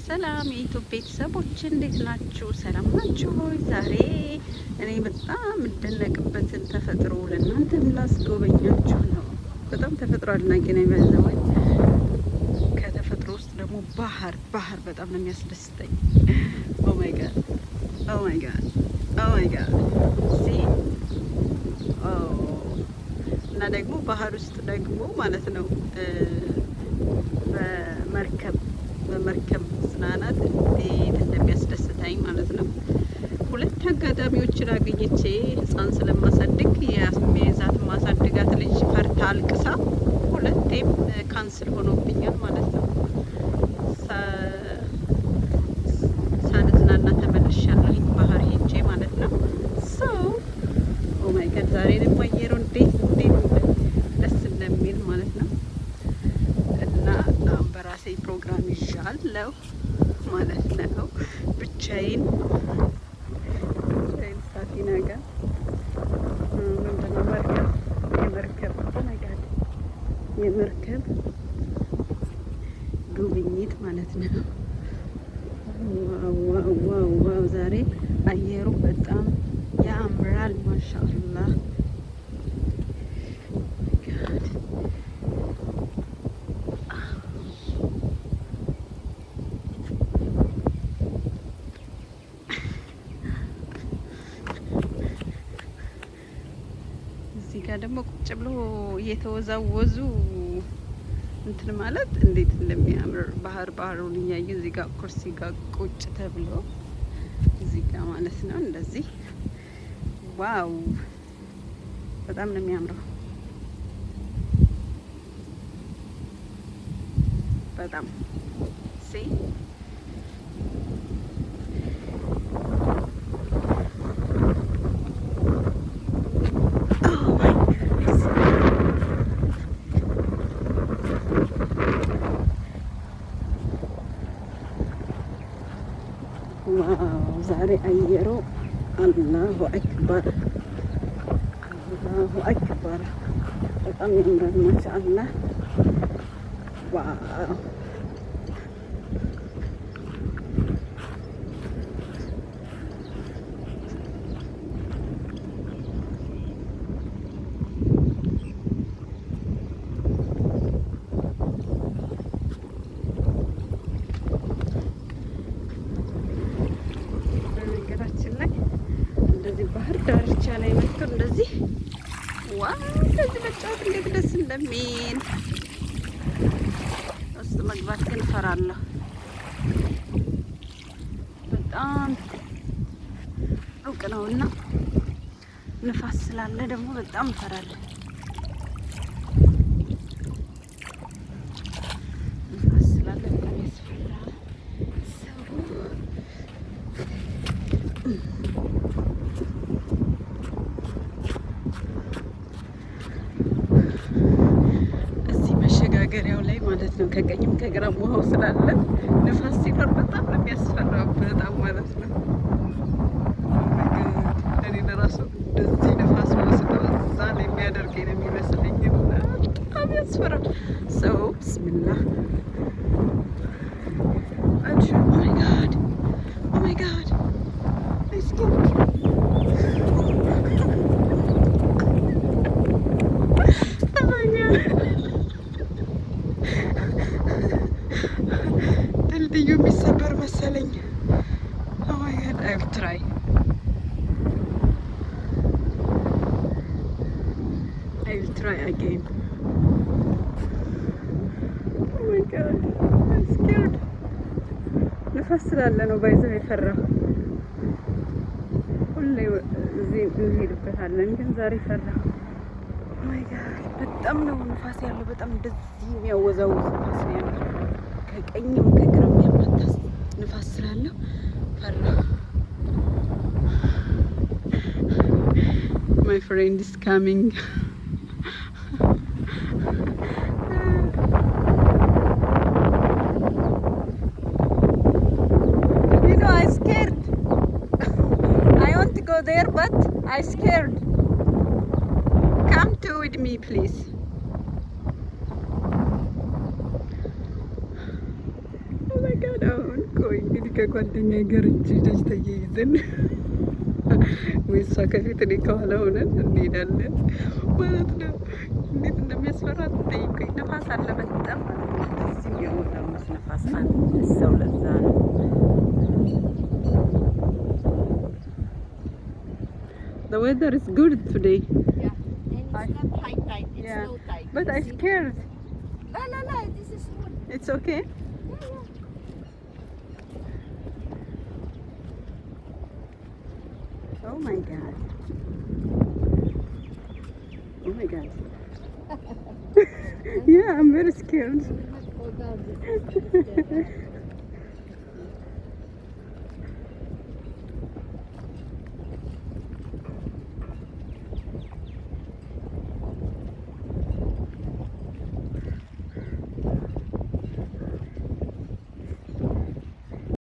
ሰላም የዩቲዩብ ቤተሰቦች እንዴት ናችሁ? ሰላም ናችሁ ሆይ? ዛሬ እኔ በጣም የምደነቅበትን ተፈጥሮ ለእናንተም ላስጎበኛችሁ ነው። በጣም ተፈጥሮ አድናቂ ነኝ። በዛው ከተፈጥሮ ውስጥ ደግሞ ባህር በጣም ነው የሚያስደስተኝ። ኦ ማይ ጋድ ኦ ማይ ጋድ ኦ ማይ ጋድ ሲ እና ደግሞ ባህር ውስጥ ደግሞ ማለት ነው በመርከብ መዝናናት እንዴት እንደሚያስደስተኝ ማለት ነው። ሁለት አጋጣሚዎችን አግኝቼ ህፃን ስለማሳድግ የዛት ማሳድጋት ልጅ ፈርታ አልቅሳ ሁለቴም ካንስል ሆኖብኛል ማለት ነው። ሳልዝናና ተመልሻለሁ ባህር ሄጄ ማለት ነው። ኦ ማይ ጋድ ዛሬ ደግሞ አየሩ እንዴት ደስ እንደሚል ማለት ነው። እና በራሴ ፕሮግራም ይዣለሁ ማለት ነው። ብቻዬን ሳፊና ጋር ምንድነው የመርከብ ጉብኝት ማለት ነው። ዋው ዛሬ አየሩ በጣም ያምራል። ማሻአላህ እዚህ ጋር ደግሞ ቁጭ ብሎ እየተወዛወዙ እንትን ማለት እንዴት እንደሚያምር ባህሩን እያዩ እዚህ ጋር ኩርሲ ጋር ቁጭ ተብሎ እዚህ ጋር ማለት ነው። እንደዚህ ዋው በጣም ነው የሚያምረው። በጣም ሲ ዋው ዛሬ አየሩ አላሁ አክበር በጣም ያምራል። ማሻአላህ ዋው ባህር ዳርቻ ላይ መጥቶ እንደዚህ እንደዚህ መጫወት እንዴት ደስ እንደሚል ውስጥ መግባት ግን እፈራለሁ። በጣም ሩቅ ነውና ንፋስ ስላለ ደግሞ በጣም እፈራለሁ። ንፋስ ስላለ በጣም ያስፈራል። መሸጋገሪያው ላይ ማለት ነው ከቀኝም ከግራም ውሃው ስላለ ንፋስ ሲኖር በጣም ነው የሚያስፈራው። በጣም ማለት ነው እኔ ለራሱ እንደዚህ ንፋስ ወስዶ እዛ ላይ የሚያደርገኝ ነው የሚመስለኝ። በጣም ያስፈራል። ሰው ብስሚላህ ኦ ማይ ጋድ ድልድዩ የሚሰበር መሰለኝ። ኦ ማይ ጋድ አይ ዊል ትራይ አጌን። ኦ ማይ ጋድ አም ስኬርድ። ንፋስ ስላለ ነው ባይዘው የፈራው። ሁሌ እዚህ እንሄድበታለን ግን ዛሬ ፈራሁ። ኦ ማይ ጋድ በጣም ነው ንፋስ ያለው። በጣም እንደዚህ የሚያወዛውዝ ንፋስ ነው ያለው። ከቀኝም ከግራም የሚያመታ ንፋስ ስላለው ፈራሁ። My friend is coming. You know, I scared. I want to go there, but I scared. Come to with me, please. Oh my God. ይሆን አሁን? ቆይ እንግዲህ ከጓደኛዬ ጋር እጅ ለእጅ ተያይዘን ወይ እሷ ከፊት እኔ ከኋላ ሆነን እንሄዳለን ማለት ነው። እንዴት እንደሚያስፈራ ትጠይቁኝ። ነፋስ አለ በጣም እዚህ የሞላሙስ ነፋስ አለ። ሰው ለዛ ነው The weather is good today. Yeah, and it's not high tide, it's low tide. But You I'm see? scared. No, this is good. It's okay. Oh my god. Oh my god. Yeah, I'm very scared. Oh God.